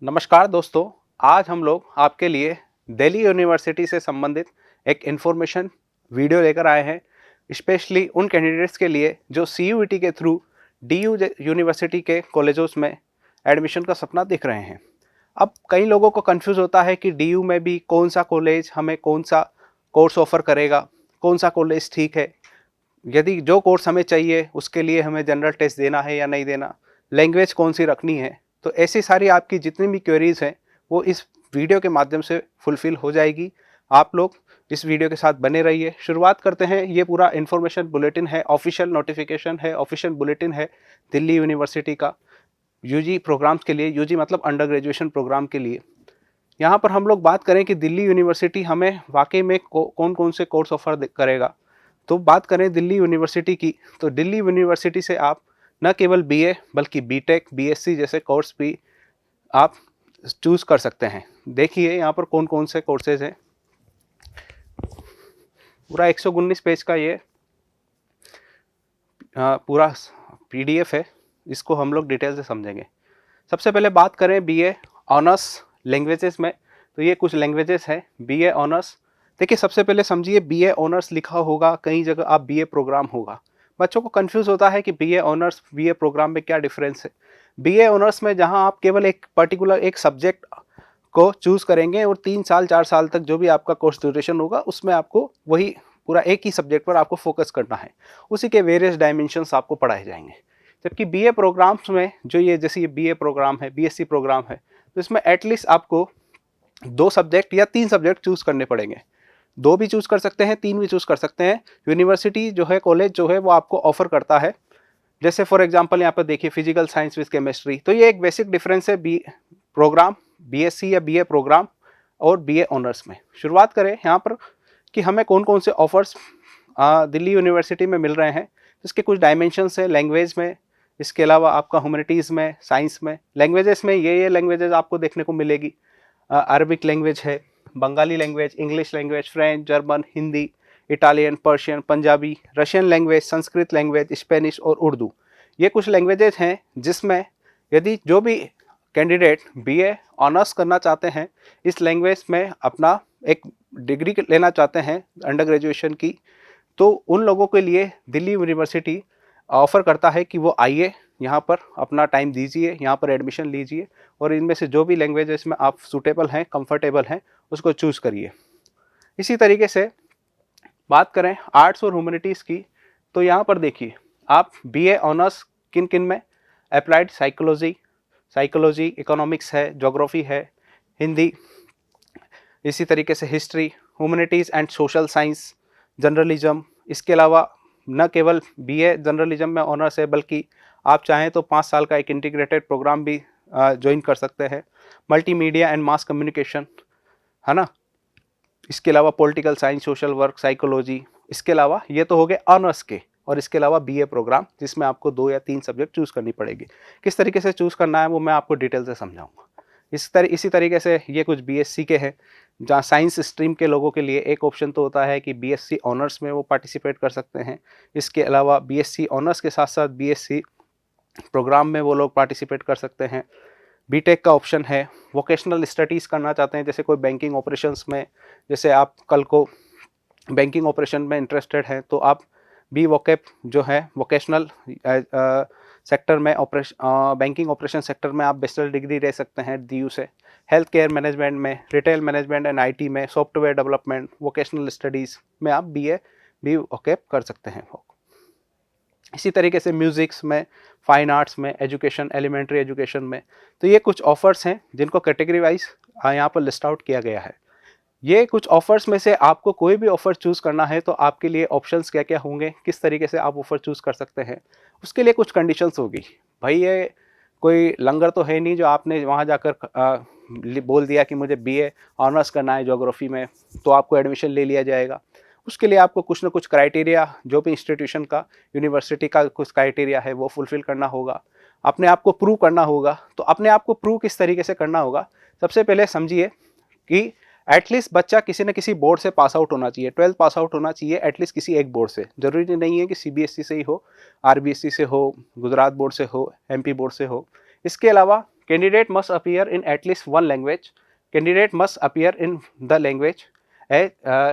नमस्कार दोस्तों, आज हम लोग आपके लिए दिल्ली यूनिवर्सिटी से संबंधित एक इन्फॉर्मेशन वीडियो लेकर आए हैं। स्पेशली उन कैंडिडेट्स के लिए जो CUET के थ्रू DU यूनिवर्सिटी के कॉलेजों में एडमिशन का सपना देख रहे हैं। अब कई लोगों को कंफ्यूज होता है कि DU में भी कौन सा कॉलेज हमें कौन सा कोर्स ऑफर करेगा, कौन सा कॉलेज ठीक है, यदि जो कोर्स हमें चाहिए उसके लिए हमें जनरल टेस्ट देना है या नहीं देना, लैंग्वेज कौन सी रखनी है। तो ऐसी सारी आपकी जितनी भी क्वेरीज हैं वो इस वीडियो के माध्यम से फुलफिल हो जाएगी। आप लोग इस वीडियो के साथ बने रहिए। शुरुआत करते हैं। ये पूरा इन्फॉर्मेशन बुलेटिन है, ऑफिशियल नोटिफिकेशन है, ऑफिशियल बुलेटिन है दिल्ली यूनिवर्सिटी का यूजी प्रोग्राम्स के लिए। यूजी मतलब अंडर ग्रेजुएशन प्रोग्राम के लिए। यहाँ पर हम लोग बात करें कि दिल्ली यूनिवर्सिटी हमें वाकई में कौन कौन से कोर्स ऑफर करेगा। तो बात करें दिल्ली यूनिवर्सिटी की, तो दिल्ली यूनिवर्सिटी से आप न केवल BA बल्कि BTech, BSc जैसे कोर्स भी आप चूज़ कर सकते हैं। देखिए यहाँ पर कौन कौन से कोर्सेज हैं। पूरा 119 पेज का ये पूरा PDF है, इसको हम लोग डिटेल से समझेंगे। सबसे पहले बात करें BA ऑनर्स लैंग्वेजेस में, तो ये कुछ लैंग्वेजेस हैं BA ऑनर्स। देखिए सबसे पहले समझिए, BA ऑनर्स लिखा होगा कई जगह, आप BA प्रोग्राम होगा। बच्चों को कंफ्यूज होता है कि BA ऑनर्स BA प्रोग्राम में क्या डिफरेंस है। BA ऑनर्स में जहां आप केवल एक पर्टिकुलर एक सब्जेक्ट को चूज करेंगे और 3 साल 4 साल तक जो भी आपका कोर्स ड्यूरेशन होगा उसमें आपको वही पूरा एक ही सब्जेक्ट पर आपको फोकस करना है। उसी के वेरियस डायमेंशंस आपको पढ़ाए जाएंगे। जबकि BA प्रोग्राम्स में जो ये जैसे ये BA प्रोग्राम है, BSc प्रोग्राम है, तो इसमें एटलीस्ट आपको 2 सब्जेक्ट या 3 सब्जेक्ट चूज करने पड़ेंगे। 2 भी चूज कर सकते हैं, 3 भी चूज कर सकते हैं। यूनिवर्सिटी जो है, कॉलेज जो है, वो आपको ऑफर करता है। जैसे फॉर एग्जांपल यहाँ पर देखिए फिजिकल साइंस विद केमिस्ट्री, तो ये एक बेसिक डिफरेंस है बी प्रोग्राम, BSc या BA प्रोग्राम और BA ऑनर्स में। शुरुआत करें यहाँ पर कि हमें कौन कौन से ऑफर्स दिल्ली यूनिवर्सिटी में मिल रहे हैं। इसके कुछ डायमेंशंस है लैंग्वेज में, इसके अलावा आपका ह्यूमैनिटीज़ में, साइंस में। लैंग्वेजेस में ये लैंग्वेजेस आपको देखने को मिलेगी। अरबिक लैंग्वेज है, Bengali language, English language, French, German, Hindi, Italian, Persian, Punjabi, Russian language, Sanskrit language, Spanish और उर्दू। ये कुछ लैंग्वेजेस हैं जिसमें यदि जो भी कैंडिडेट BA ऑनर्स करना चाहते हैं, इस लैंग्वेज में अपना एक डिग्री लेना चाहते हैं अंडर ग्रेजुएशन की, तो उन लोगों के लिए दिल्ली यूनिवर्सिटी ऑफ़र करता है कि वो आइए, यहाँ पर अपना टाइम दीजिए, यहाँ पर एडमिशन लीजिए और इनमें से जो भी लैंग्वेजेस में आप सूटेबल हैं, कंफर्टेबल हैं, उसको चूज़ करिए। इसी तरीके से बात करें आर्ट्स और ह्यूमैनिटीज़ की, तो यहाँ पर देखिए आप BA ऑनर्स किन किन में, अप्लाइड साइकोलॉजी, इकोनॉमिक्स है, ज्योग्राफी है, हिंदी, इसी तरीके से history, humanities and social science, journalism. इसके अलावा न केवल BA जर्नलिज्म में ऑनर्स है, बल्कि आप चाहें तो 5 साल का एक इंटीग्रेटेड प्रोग्राम भी ज्वाइन कर सकते हैं। मल्टीमीडिया एंड मास कम्युनिकेशन, है ना। इसके अलावा political science, social work, psychology. इसके अलावा ये तो हो गए ऑनर्स के, और इसके अलावा BA प्रोग्राम जिसमें आपको 2 या 3 सब्जेक्ट चूज़ करनी पड़ेगी। किस तरीके से चूज़ करना है वो मैं आपको डिटेल से समझाऊंगा। इसी तरीके से ये कुछ BSc के हैं, जहाँ साइंस स्ट्रीम के लोगों के लिए एक ऑप्शन तो होता है कि BSc ऑनर्स में वो पार्टिसिपेट कर सकते हैं। इसके अलावा BSc ऑनर्स के साथ साथ BSc प्रोग्राम में वो लोग पार्टिसिपेट कर सकते हैं। BTech का ऑप्शन है। वोकेशनल स्टडीज़ करना चाहते हैं, जैसे कोई बैंकिंग ऑपरेशंस में, जैसे आप कल को बैंकिंग ऑपरेशन में इंटरेस्टेड हैं तो आप BVOCAP जो है वोकेशनल सेक्टर में बैंकिंग ऑपरेशन सेक्टर में आप बैचलर डिग्री ले सकते हैं DU से। हेल्थ केयर मैनेजमेंट में, रिटेल मैनेजमेंट एंड IT में, सॉफ्टवेयर डेवलपमेंट, वोकेशनल स्टडीज़ में आप BVOCAP कर सकते हैं। इसी तरीके से म्यूज़िक्स में, फाइन आर्ट्स में, एजुकेशन, एलिमेंट्री एजुकेशन में। तो ये कुछ ऑफ़र्स हैं जिनको कैटेगरी वाइज यहाँ पर लिस्ट आउट किया गया है। ये कुछ ऑफ़र्स में से आपको कोई भी ऑफ़र चूज़ करना है तो आपके लिए ऑप्शंस क्या क्या होंगे, किस तरीके से आप ऑफ़र चूज़ कर सकते हैं, उसके लिए कुछ कंडीशंस होगी। भाई ये कोई लंगर तो है नहीं जो आपने वहाँ जाकर बोल दिया कि मुझे BA ऑनर्स करना है ज्योग्राफी में तो आपको एडमिशन ले लिया जाएगा। उसके लिए आपको कुछ ना कुछ क्राइटेरिया, जो भी इंस्टीट्यूशन का, यूनिवर्सिटी का कुछ क्राइटेरिया है वो फुलफ़िल करना होगा। अपने आप को प्रूव करना होगा। तो अपने आप को प्रूव किस तरीके से करना होगा, सबसे पहले समझिए कि एटलीस्ट बच्चा किसी न किसी बोर्ड से पास आउट होना चाहिए, 12th पास आउट होना चाहिए एटलीस्ट किसी एक बोर्ड से। ज़रूरी नहीं है कि CBSE से ही हो, RBSE से हो, गुजरात बोर्ड से हो, MP बोर्ड से हो। इसके अलावा candidate must appear in at least one language, candidate must appear in the language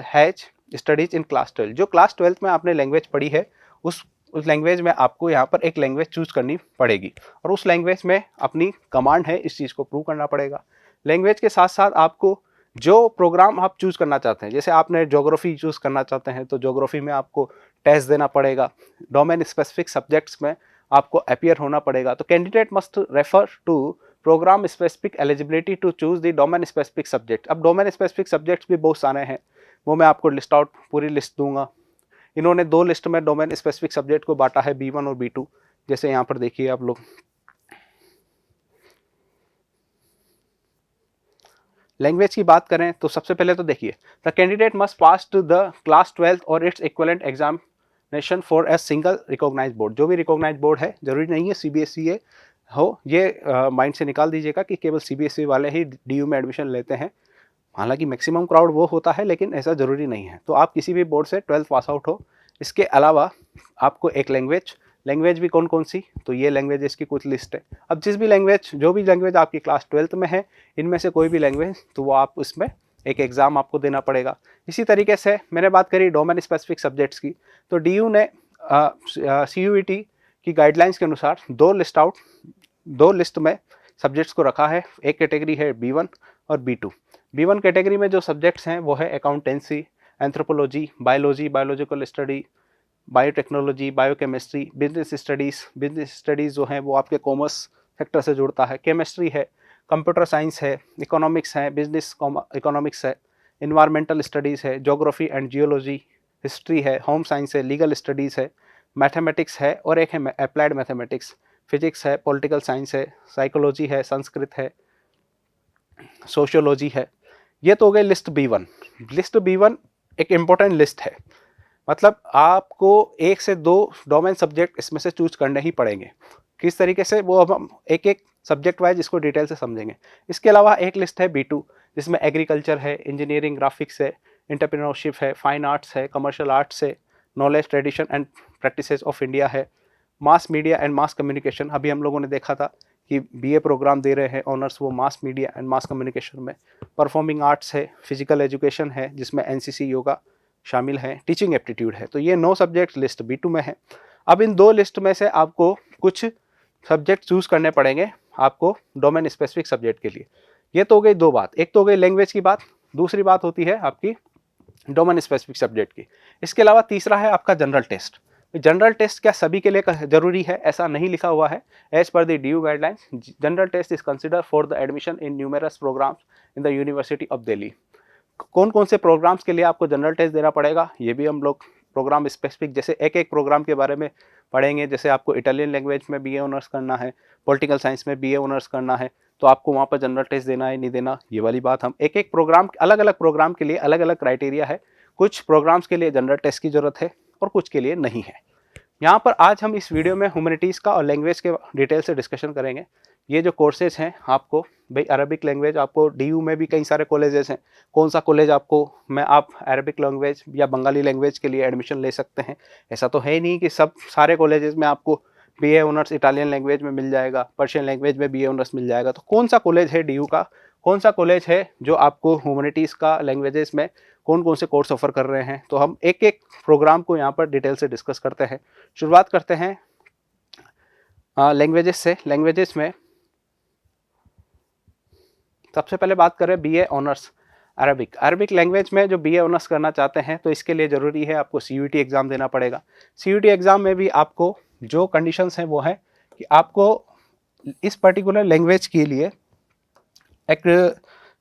has studies in class 12। जो क्लास 12 में आपने लैंग्वेज पढ़ी है उस लैंग्वेज में आपको यहाँ पर एक लैंग्वेज चूज करनी पड़ेगी और उस लैंग्वेज में अपनी कमांड है इस चीज़ को प्रूव करना पड़ेगा। लैंग्वेज के साथ साथ आपको जो प्रोग्राम आप चूज करना चाहते हैं, जैसे आपने ज्योग्राफी चूज करना चाहते हैं तो ज्योग्राफी में आपको टेस्ट देना पड़ेगा, डोमेन स्पेसिफिक सब्जेक्ट्स में आपको अपीयर होना पड़ेगा। तो candidate must refer to programme specific eligibility to choose the domain specific subject. अब डोमेन स्पेसिफिक सब्जेक्ट्स भी बहुत सारे हैं, वो मैं आपको लिस्ट आउट पूरी लिस्ट दूंगा। इन्होंने दो लिस्ट में डोमेन स्पेसिफिक सब्जेक्ट को बांटा है, B1 और B2। जैसे यहाँ पर देखिए आप लोग, लैंग्वेज की बात करें तो सबसे पहले तो देखिए the candidate must pass to the class 12 और its equivalent examination for a single recognised board. जो भी रिकॉग्नाइज्ड बोर्ड है, जरूरी नहीं है CBSE हो, ये माइंड से निकाल दीजिएगा कि केवल CBSE वाले ही DU में एडमिशन लेते हैं। हालांकि मैक्सिमम क्राउड वो होता है, लेकिन ऐसा ज़रूरी नहीं है। तो आप किसी भी बोर्ड से 12th पास आउट हो। इसके अलावा आपको एक लैंग्वेज भी कौन कौन सी, तो ये लैंग्वेजेस की कुछ लिस्ट है। अब जो भी लैंग्वेज आपकी क्लास 12th में है, इनमें से कोई भी लैंग्वेज, तो वो आप उसमें एक एग्ज़ाम आपको देना पड़ेगा। इसी तरीके से मैंने बात करी डोमेन स्पेसिफिक सब्जेक्ट्स की, तो DU ने CUET की गाइडलाइंस के अनुसार दो लिस्ट में सब्जेक्ट्स को रखा है। एक कैटेगरी है B1 और B2। B1 कैटेगरी में जो सब्जेक्ट्स हैं वो है accountancy, anthropology, biology, biological study, biotechnology, biochemistry, business studies जो हैं वो आपके कॉमर्स सेक्टर से जुड़ता है, केमिस्ट्री है, कंप्यूटर साइंस है, इकोनॉमिक्स है, बिजनेस इकोनॉमिक्स है, इन्वायरमेंटल स्टडीज़ है, ज्योग्राफी एंड जियोलॉजी, हिस्ट्री है, होम साइंस है, लीगल स्टडीज़ है, मैथमेटिक्स है और एक है अप्लाइड मैथमेटिक्स, फिजिक्स है, पॉलिटिकल साइंस है, साइकोलॉजी है, संस्कृत है, सोशियोलॉजी है। ये तो हो गई लिस्ट B1। लिस्ट B1 एक इम्पोर्टेंट लिस्ट है, मतलब आपको 1 से 2 डोमेन सब्जेक्ट इसमें से चूज करने ही पड़ेंगे। किस तरीके से, वो अब हम एक एक सब्जेक्ट वाइज इसको डिटेल से समझेंगे। इसके अलावा एक लिस्ट है B2 जिसमें एग्रीकल्चर है, इंजीनियरिंग, ग्राफिक्स है, एंटरप्रेन्योरशिप है, फाइन आर्ट्स है, कमर्शियल आर्ट्स है, knowledge, tradition and practices of India है, mass media and mass communication. अभी हम लोगों ने देखा था कि BA प्रोग्राम दे रहे हैं ऑनर्स वो मास मीडिया एंड मास कम्युनिकेशन में। परफॉर्मिंग आर्ट्स है, फिजिकल एजुकेशन है जिसमें NCC, योगा शामिल है, टीचिंग एप्टीट्यूड है। तो ये 9 सब्जेक्ट लिस्ट B2 में है। अब इन 2 लिस्ट में से आपको कुछ सब्जेक्ट चूज करने पड़ेंगे आपको डोमेन स्पेसिफिक सब्जेक्ट के लिए। ये तो हो गई 2 बात, एक तो हो गई लैंग्वेज की बात, दूसरी बात होती है आपकी डोमेन स्पेसिफिक सब्जेक्ट की। इसके अलावा तीसरा है आपका जनरल टेस्ट। जनरल टेस्ट क्या सभी के लिए जरूरी है, ऐसा नहीं लिखा हुआ है। As per the DU guidelines, general test is consider for the admission in numerous programmes in the university of Delhi. कौन कौन से प्रोग्राम्स के लिए आपको जनरल टेस्ट देना पड़ेगा, ये भी हम लोग प्रोग्राम स्पेसिफिक, जैसे एक एक प्रोग्राम के बारे में पढ़ेंगे। जैसे आपको इटालियन लैंग्वेज में BA ऑनर्स करना है, पॉलिटिकल साइंस में BA ऑनर्स करना है, तो आपको वहाँ पर जनरल टेस्ट देना है नहीं देना, ये वाली बात हम एक एक प्रोग्राम, अलग अलग प्रोग्राम के लिए अलग अलग क्राइटेरिया है। कुछ प्रोग्राम्स के लिए जनरल टेस्ट की जरूरत है और कुछ के लिए नहीं है। यहाँ पर आज हम इस वीडियो में ह्यूमैनिटीज़ का और लैंग्वेज के डिटेल से डिस्कशन करेंगे। ये जो कोर्सेज हैं आपको, भाई अरबिक लैंग्वेज आपको DU में भी कई सारे कॉलेजेस हैं, कौन सा कॉलेज आपको में आप अरबिक लैंग्वेज या बंगाली लैंग्वेज के लिए एडमिशन ले सकते हैं। ऐसा तो है ही नहीं कि सारे कॉलेजेस में आपको BA ऑनर्स इटालियन लैंग्वेज में मिल जाएगा, पर्शियन लैंग्वेज में BA ऑनर्स मिल जाएगा। तो कौन सा कॉलेज है DU का, कौन सा कॉलेज है जो आपको ह्यूमैनिटीज़ का लैंग्वेजेस में कौन कौन से कोर्स ऑफर कर रहे हैं, तो हम एक एक प्रोग्राम को यहाँ पर डिटेल से डिस्कस करते हैं। शुरुआत करते हैं लैंग्वेजेस से। लैंग्वेजेस में सबसे पहले बात करें BA ऑनर्स अरबिक लैंग्वेज में जो BA ऑनर्स करना चाहते हैं, तो इसके लिए ज़रूरी है आपको CUET एग्ज़ाम देना पड़ेगा। CUET एग्ज़ाम में भी आपको जो कंडीशंस हैं वो है कि आपको इस पर्टिकुलर लैंग्वेज के लिए एक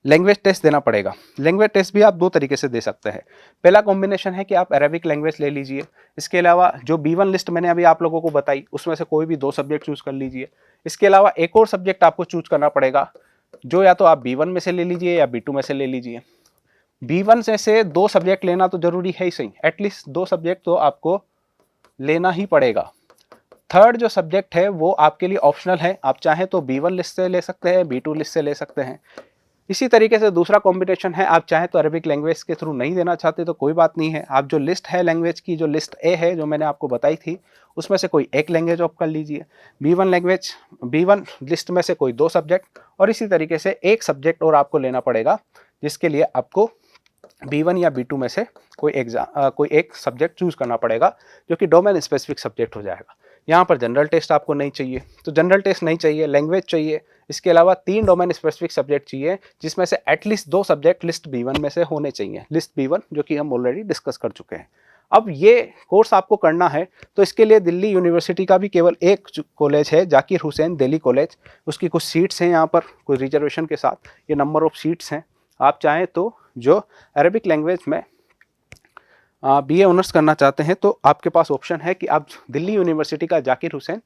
लैंग्वेज टेस्ट देना पड़ेगा। लैंग्वेज टेस्ट भी आप 2 तरीके से दे सकते हैं। पहला कॉम्बिनेशन है कि आप अरबिक लैंग्वेज ले लीजिए। इसके अलावा जो B1 लिस्ट मैंने अभी आप लोगों को बताई उसमें से कोई भी 2 सब्जेक्ट चूज कर लीजिए। इसके अलावा एक और सब्जेक्ट आपको चूज करना पड़ेगा, जो या तो आप B1 में से ले लीजिए या B2 में से ले लीजिए। B1 से 2 सब्जेक्ट लेना तो जरूरी है ही सही, एटलीस्ट 2 सब्जेक्ट तो आपको लेना ही पड़ेगा। थर्ड जो सब्जेक्ट है वो आपके लिए ऑप्शनल है, आप चाहें तो B1 लिस्ट से ले सकते हैं, B2 लिस्ट से ले सकते हैं। इसी तरीके से दूसरा कॉम्बिनेशन है, आप चाहें तो अरबिक लैंग्वेज के थ्रू नहीं देना चाहते तो कोई बात नहीं है, आप जो लिस्ट है लैंग्वेज की, जो लिस्ट ए है जो मैंने आपको बताई थी, उसमें से कोई एक लैंग्वेज ऑप कर लीजिए। B1 लिस्ट में से कोई 2 सब्जेक्ट, और इसी तरीके से एक सब्जेक्ट और आपको लेना पड़ेगा, जिसके लिए आपको B1 या B2 में से कोई एक सब्जेक्ट चूज करना पड़ेगा, जो कि डोमेन स्पेसिफिक सब्जेक्ट हो जाएगा। यहाँ पर जनरल टेस्ट आपको नहीं चाहिए, तो जनरल टेस्ट नहीं चाहिए, लैंग्वेज चाहिए, इसके अलावा 3 डोमेन स्पेसिफिक सब्जेक्ट चाहिए, जिसमें से एटलीस्ट 2 सब्जेक्ट लिस्ट B1 में से होने चाहिए। लिस्ट B1 जो कि हम ऑलरेडी डिस्कस कर चुके हैं। अब ये कोर्स आपको करना है, तो इसके लिए दिल्ली यूनिवर्सिटी का भी केवल एक कॉलेज है, जाकिर हुसैन दिल्ली कॉलेज, उसकी कुछ सीट्स हैं यहाँ पर, कुछ रिजर्वेशन के साथ, ये नंबर ऑफ सीट्स हैं। आप चाहें तो जो अरबिक लैंग्वेज में BA ऑनर्स करना चाहते हैं, तो आपके पास ऑप्शन है कि आप दिल्ली यूनिवर्सिटी का जाकिर हुसैन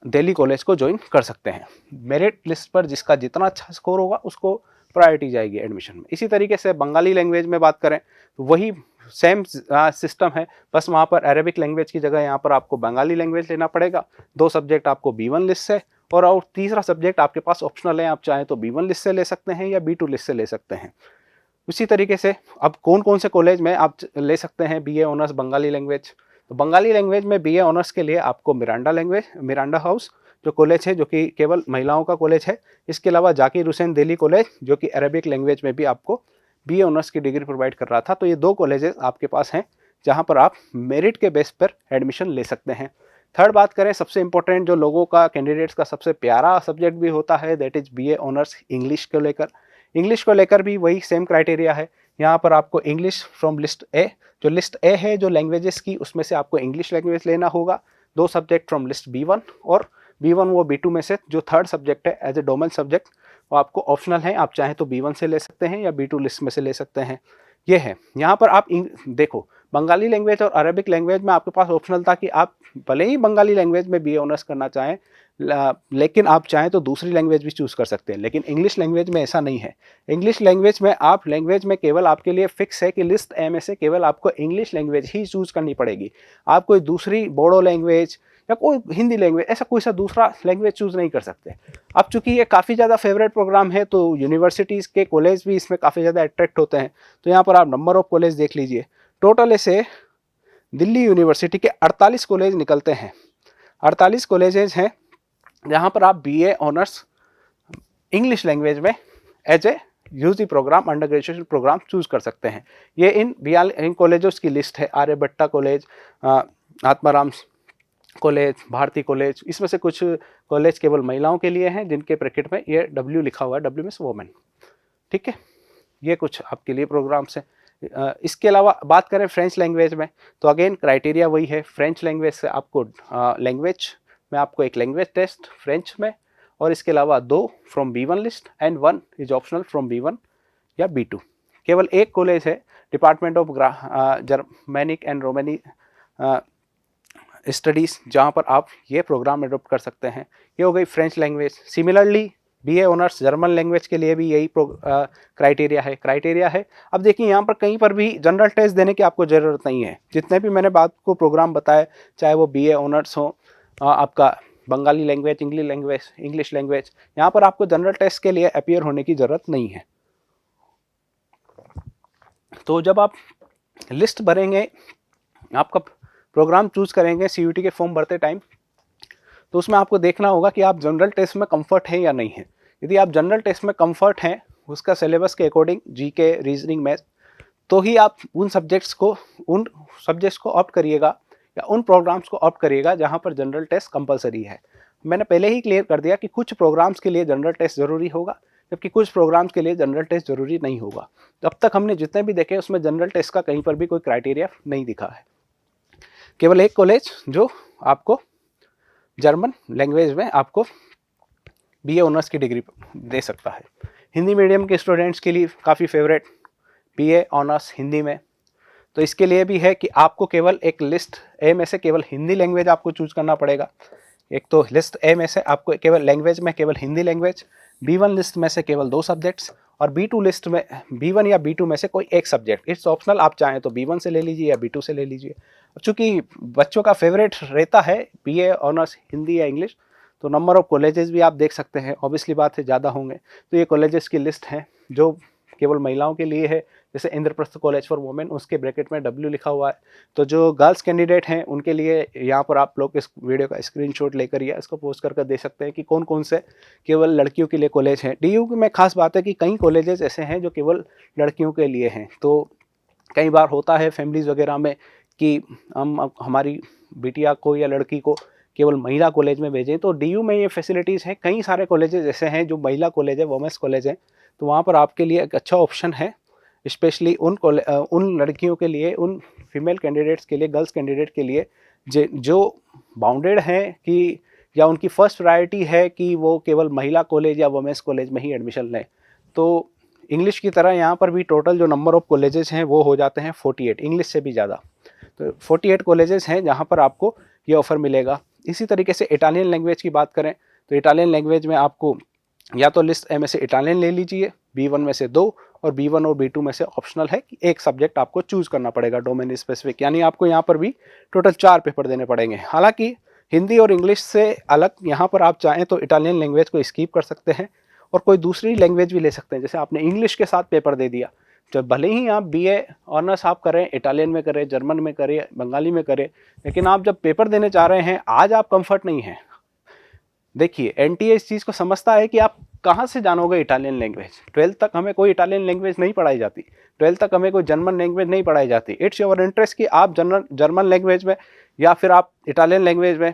दिल्ली कॉलेज को ज्वाइन कर सकते हैं। मेरिट लिस्ट पर जिसका जितना अच्छा स्कोर होगा उसको प्रायोरिटी जाएगी एडमिशन में। इसी तरीके से बंगाली लैंग्वेज में बात करें तो वही सेम सिस्टम है, बस वहाँ पर अरेबिक लैंग्वेज की जगह यहाँ पर आपको बंगाली लैंग्वेज लेना पड़ेगा। 2 सब्जेक्ट आपको B1 लिस्ट से, और तीसरा सब्जेक्ट आपके पास ऑप्शनल है, आप चाहें तो B1 लिस्ट से ले सकते हैं या B2 लिस्ट से ले सकते हैं। उसी तरीके से अब कौन कौन से कॉलेज में आप ले सकते हैं BA ऑनर्स बंगाली लैंग्वेज, तो बंगाली लैंग्वेज में BA ऑनर्स के लिए आपको मिरांडा हाउस जो कॉलेज है, जो कि केवल महिलाओं का कॉलेज है, इसके अलावा जाकिर हुसैन दिल्ली कॉलेज जो कि अरेबिक लैंग्वेज में भी आपको BA ऑनर्स की डिग्री प्रोवाइड कर रहा था। तो ये 2 कॉलेजेस आपके पास हैं जहाँ पर आप मेरिट के बेस पर एडमिशन ले सकते हैं। थर्ड बात करें, सबसे इंपॉर्टेंट जो लोगों का, कैंडिडेट्स का सबसे प्यारा सब्जेक्ट भी होता है, that is BA honours English को लेकर। इंग्लिश को लेकर भी वही सेम क्राइटेरिया है। यहाँ पर आपको इंग्लिश फ्रॉम लिस्ट ए, जो लिस्ट ए है जो लैंग्वेजेस की, उसमें से आपको इंग्लिश लैंग्वेज लेना होगा। 2 सब्जेक्ट फ्रॉम लिस्ट B1, और B1 वो B2 में से जो थर्ड सब्जेक्ट है एज ए डोमेन सब्जेक्ट, वो आपको ऑप्शनल है, आप चाहें तो B1 से ले सकते हैं या B2 लिस्ट में से ले सकते हैं। ये है, यहाँ पर आप देखो, बंगाली लैंग्वेज और अरेबिक लैंग्वेज में आपके पास ऑप्शनल था कि आप भले ही बंगाली लैंग्वेज में BA ऑनर्स करना चाहें, लेकिन आप चाहें तो दूसरी लैंग्वेज भी चूज़ कर सकते हैं। लेकिन इंग्लिश लैंग्वेज में ऐसा नहीं है। इंग्लिश लैंग्वेज में केवल आपके लिए फिक्स है कि लिस्ट ए में से केवल आपको इंग्लिश लैंग्वेज ही चूज़ करनी पड़ेगी। आप कोई दूसरी बोडो लैंग्वेज या कोई हिंदी लैंग्वेज, ऐसा कोई सा दूसरा लैंग्वेज चूज़ नहीं कर सकते। अब चूंकि ये काफ़ी ज़्यादा फेवरेट प्रोग्राम है, तो यूनिवर्सिटीज़ के कॉलेज भी इसमें काफ़ी ज़्यादा अट्रैक्ट होते हैं। तो यहाँ पर आप नंबर ऑफ कॉलेज देख लीजिए, टोटल ऐसे दिल्ली यूनिवर्सिटी के 48 कॉलेज निकलते हैं। 48 कॉलेजेस हैं जहाँ पर आप BA ऑनर्स इंग्लिश लैंग्वेज में as a UG programme, under graduation programme choose कर सकते हैं। ये इन कॉलेजों की लिस्ट है, Aryabhatta college, Atmaram college, Bharati college. इसमें से कुछ कॉलेज केवल महिलाओं के लिए हैं, जिनके ब्रैकेट में ये W लिखा हुआ है, W मीन्स वोमेन। ठीक है, ये कुछ आपके लिए प्रोग्राम्स हैं। इसके अलावा बात करें फ्रेंच लैंग्वेज में, तो अगेन क्राइटेरिया वही है। फ्रेंच लैंग्वेज से आपको लैंग्वेज में आपको एक लैंग्वेज टेस्ट फ्रेंच में, और इसके अलावा 2 from B1 list and 1 is optional from B1 या B2। केवल एक कॉलेज है, department of Germanic and रोमानी studies, जहाँ पर आप ये प्रोग्राम एडोप्ट कर सकते हैं। ये हो गई French language. Similarly BA honours German language के लिए भी यही क्राइटेरिया है। अब देखिए, यहाँ पर कहीं पर भी जनरल टेस्ट देने की आपको ज़रूरत नहीं है। जितने भी मैंने बात को प्रोग्राम बताए, चाहे वो BA ऑनर्स हो, आपका बंगाली लैंग्वेज, इंग्लिश लैंग्वेज, यहाँ पर आपको जनरल टेस्ट के लिए अपीयर होने की ज़रूरत नहीं है। तो जब आप लिस्ट भरेंगे, आपका प्रोग्राम चूज करेंगे CUT के फॉर्म भरते टाइम, तो उसमें आपको देखना होगा कि आप जनरल टेस्ट में कंफर्ट हैं या नहीं है। यदि आप जनरल टेस्ट में कंफर्ट हैं, उसका सिलेबस के अकॉर्डिंग, GK, रीजनिंग, मैथ, तो ही आप उन सब्जेक्ट्स को ऑप्ट करिएगा या उन प्रोग्राम्स को ऑप्ट करिएगा जहाँ पर जनरल टेस्ट कंपलसरी है। मैंने पहले ही क्लियर कर दिया कि कुछ प्रोग्राम्स के लिए जनरल टेस्ट ज़रूरी होगा, जबकि कुछ प्रोग्राम्स के लिए जनरल टेस्ट ज़रूरी नहीं होगा। अब तक हमने जितने भी देखे, उसमें जनरल टेस्ट का कहीं पर भी कोई क्राइटेरिया नहीं दिखा है। केवल एक कॉलेज जो आपको जर्मन लैंग्वेज में आपको BA ऑनर्स की डिग्री दे सकता है। हिंदी मीडियम के स्टूडेंट्स के लिए काफ़ी फेवरेट BA ऑनर्स हिंदी में, तो इसके लिए भी है कि आपको केवल एक लिस्ट ए में से केवल हिंदी लैंग्वेज आपको चूज करना पड़ेगा। एक तो लिस्ट ए में से आपको केवल लैंग्वेज में केवल हिंदी लैंग्वेज, B1 लिस्ट में से केवल 2 सब्जेक्ट्स, और B2 लिस्ट में B1 या B2 में से कोई एक सब्जेक्ट। इट्स ऑप्शनल, आप चाहें तो B1 से ले लीजिए या B2 से ले लीजिए। चूँकि बच्चों का फेवरेट रहता है BA ऑनर्स हिंदी या इंग्लिश, तो नंबर ऑफ कॉलेजेस भी आप देख सकते हैं, ऑब्वियसली बात है ज़्यादा होंगे। तो ये कॉलेजेस की लिस्ट है जो केवल महिलाओं के लिए है, जैसे इंद्रप्रस्थ कॉलेज फॉर वुमेन, उसके ब्रैकेट में W लिखा हुआ है। तो जो गर्ल्स कैंडिडेट हैं उनके लिए यहाँ पर आप लोग इस वीडियो का स्क्रीनशॉट लेकर या इसको पोस्ट करके दे सकते हैं कि कौन कौन से केवल लड़कियों के लिए कॉलेज हैं। DU में खास बात है कि कई कॉलेजेस ऐसे हैं जो केवल लड़कियों के लिए हैं। तो कई बार होता है फैमिलीज़ वगैरह में कि हम हमारी बिटिया को या लड़की को केवल महिला कॉलेज में भेजें, तो DU में ये फैसिलिटीज़ हैं। कई सारे कॉलेजेस ऐसे हैं जो महिला कॉलेज है, वुमेंस कॉलेज हैं, तो वहाँ पर आपके लिए एक अच्छा ऑप्शन है, स्पेशली उन लड़कियों के लिए, उन फीमेल कैंडिडेट्स के लिए, गर्ल्स कैंडिडेट के लिए जो बाउंडेड हैं कि या उनकी फर्स्ट प्रायोरिटी है कि वो केवल महिला कॉलेज या वुमेंस कॉलेज में ही एडमिशन लें। तो इंग्लिश की तरह यहाँ पर भी टोटल जो नंबर ऑफ कॉलेजेस हैं वो हो जाते हैं 48, इंग्लिश से भी ज़्यादा। तो 48 कॉलेजेस हैं जहाँ पर आपको ये ऑफ़र मिलेगा। इसी तरीके से इटालियन लैंग्वेज की बात करें तो इटालियन लैंग्वेज में आपको या तो लिस्ट ए में से इटालियन ले लीजिए, B1 में से 2 और B1 और B2 में से ऑप्शनल है कि एक सब्जेक्ट आपको चूज़ करना पड़ेगा डोमेन स्पेसिफिक, यानी आपको यहाँ पर भी टोटल 4 पेपर देने पड़ेंगे। हालांकि हिंदी और इंग्लिश से अलग यहाँ पर आप चाहें तो इटालियन लैंग्वेज को स्किप कर सकते हैं और कोई दूसरी लैंग्वेज भी ले सकते हैं। जैसे आपने इंग्लिश के साथ पेपर दे दिया, जब भले ही आप BA ऑनर्स आप करें, इटालियन में करें, जर्मन में करें, बंगाली में करें, लेकिन आप जब पेपर देने जा रहे हैं, आज आप कंफर्ट नहीं हैं। देखिए NTA इस चीज़ को समझता है कि आप कहाँ से जानोगे इटालियन लैंग्वेज। 12th तक हमें कोई इटालियन लैंग्वेज नहीं पढ़ाई जाती, 12th तक हमें कोई जर्मन लैंग्वेज नहीं पढ़ाई जाती। इट्स योर इंटरेस्ट कि आप जर्मन लैंग्वेज में या फिर आप इटालियन लैंग्वेज में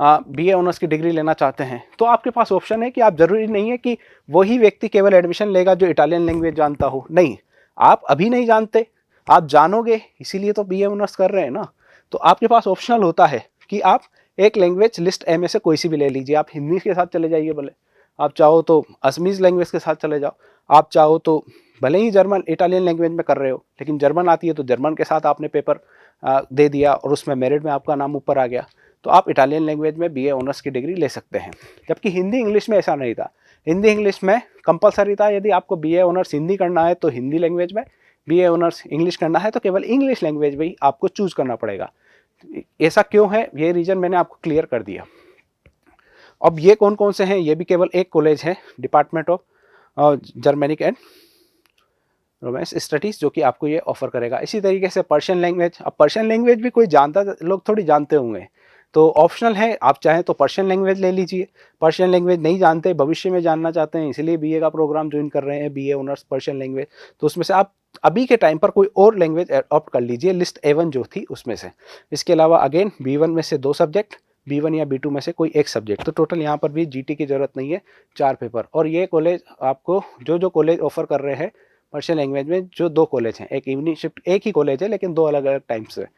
BA ऑनर्स की डिग्री लेना चाहते हैं, तो आपके पास ऑप्शन है कि आप ज़रूरी नहीं है कि वही व्यक्ति केवल एडमिशन लेगा जो इटालियन लैंग्वेज जानता हो। नहीं, आप अभी नहीं जानते, आप जानोगे, इसीलिए तो BA ऑनर्स कर रहे हैं ना। तो आपके पास ऑप्शनल होता है कि आप एक लैंग्वेज लिस्ट ए में से कोई सी भी ले लीजिए। आप हिंदी के साथ चले जाइए, भले आप चाहो तो असमीज़ लैंग्वेज के साथ चले जाओ, आप चाहो तो भले ही जर्मन इटालियन लैंग्वेज में कर रहे हो लेकिन जर्मन आती है तो जर्मन के साथ आपने पेपर दे दिया और उसमें मेरिट में आपका नाम ऊपर आ गया, तो आप इटालियन लैंग्वेज में BA ऑनर्स की डिग्री ले सकते हैं। जबकि हिंदी इंग्लिश में ऐसा नहीं था। हिंदी इंग्लिश में कंपलसरी था, यदि आपको BA ऑनर्स हिंदी करना है तो हिंदी लैंग्वेज में, BA ऑनर्स इंग्लिश करना है तो केवल इंग्लिश लैंग्वेज में ही आपको चूज़ करना पड़ेगा। ऐसा क्यों है, ये रीज़न मैंने आपको क्लियर कर दिया। अब ये कौन कौन से हैं, ये भी केवल एक कॉलेज है, department of Germanic and romance studies, जो कि आपको ये ऑफर करेगा। इसी तरीके से पर्शियन लैंग्वेज, अब पर्शियन लैंग्वेज भी कोई जानता, लोग थोड़ी जानते होंगे, तो ऑप्शनल है, आप चाहें तो पर्शियन लैंग्वेज ले लीजिए। पर्शियन लैंग्वेज नहीं जानते, भविष्य में जानना चाहते हैं, इसलिए BA का प्रोग्राम ज्वाइन कर रहे हैं, BA ऑनर्स पर्शियन लैंग्वेज, तो उसमें से आप अभी के टाइम पर कोई और लैंग्वेज ऑप्ट कर लीजिए, लिस्ट A1 जो थी उसमें से। इसके अलावा अगेन B1 में से 2 सब्जेक्ट, B1 या B2 में से कोई एक सब्जेक्ट, तो टोटल यहाँ पर भी GT की ज़रूरत नहीं है, 4 पेपर। और ये कॉलेज आपको जो कॉलेज ऑफर कर रहे हैं पर्शियन लैंग्वेज में, जो 2 कॉलेज हैं, एक इवनिंग शिफ्ट, एक ही कॉलेज है लेकिन 2 अलग अलग टाइम्स है।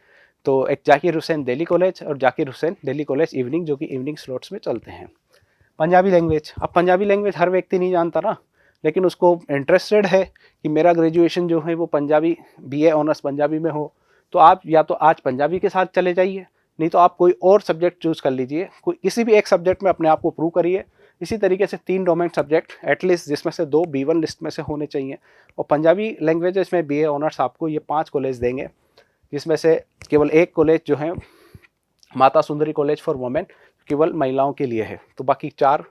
तो एक जाकिर हुसैन दिल्ली कॉलेज और जाकिर हुसैन दिल्ली कॉलेज इवनिंग, जो कि इवनिंग स्लॉट्स में चलते हैं। पंजाबी लैंग्वेज, अब पंजाबी लैंग्वेज हर व्यक्ति नहीं जानता ना, लेकिन उसको इंटरेस्टेड है कि मेरा ग्रेजुएशन जो है वो पंजाबी, BA ऑनर्स पंजाबी में हो, तो आप या तो आज पंजाबी के साथ चले जाइए, नहीं तो आप कोई और सब्जेक्ट चूज़ कर लीजिए, कोई किसी भी एक सब्जेक्ट में अपने आप को प्रूव करिए। इसी तरीके से 3 डोमेन सब्जेक्ट एटलीस्ट, जिसमें से 2 B1 लिस्ट में से होने चाहिए। और पंजाबी लैंग्वेजेस में BA ऑनर्स आपको ये 5 कॉलेज देंगे, जिसमें से केवल एक कॉलेज जो है Mata Sundari college for women केवल महिलाओं के लिए है, तो बाकी 4